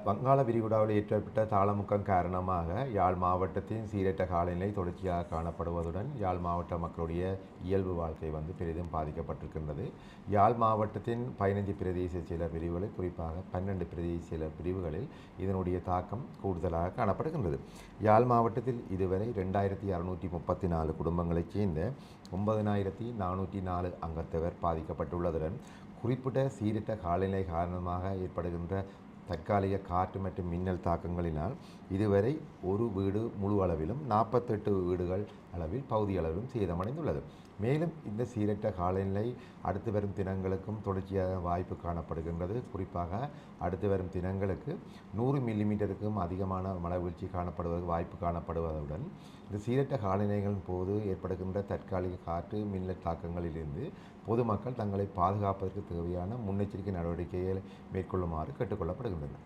வங்காள விரிகுடாவில் ஏற்பட்ட தாளமுக்கம் காரணமாக யாழ் மாவட்டத்தின் சீரற்ற காலநிலை தொடர்ச்சியாக காணப்படுவதுடன் யாழ் மாவட்ட மக்களுடைய இயல்பு வாழ்க்கை பெரிதும் பாதிக்கப்பட்டிருக்கின்றது. யாழ் மாவட்டத்தின் 15 பிரதேச செயலர் பிரிவுகளில், குறிப்பாக 12 பிரதேச செயலர் பிரிவுகளில் இதனுடைய தாக்கம் கூடுதலாக காணப்படுகின்றது. யாழ் மாவட்டத்தில் இதுவரை 2634 குடும்பங்களைச் சேர்ந்த 9404 அங்கத்தவர் பாதிக்கப்பட்டுள்ளதுடன் குறிப்பிட்ட சீரற்ற காலநிலை காரணமாக ஏற்படுகின்ற தற்காலிக காற்று மற்றும் மின்னல் தாக்கங்களினால் இதுவரை ஒரு வீடு முழு அளவிலும் 48 வீடுகள் அளவில் பகுதி அளவிலும் சேதமடைந்துள்ளது. மேலும் இந்த சீரற்ற காலநிலை அடுத்து வரும் தினங்களுக்கும் தொடர்ச்சியாக வாய்ப்பு காணப்படுகின்றது. குறிப்பாக அடுத்து வரும் தினங்களுக்கு 100 மில்லிமீட்டருக்கும் அதிகமான மழை வீழ்ச்சி காணப்படுவதற்கு வாய்ப்பு காணப்படுவதுடன் இந்த சீரற்ற காலநிலைகளின் போது ஏற்படுகின்ற தற்காலிக காற்று மின்னல் தாக்கங்களிலிருந்து பொதுமக்கள் தங்களை பாதுகாப்பதற்கு தேவையான முன்னெச்சரிக்கை நடவடிக்கைகளை மேற்கொள்ளுமாறு கேட்டுக்கொள்ளப்படுகின்றன.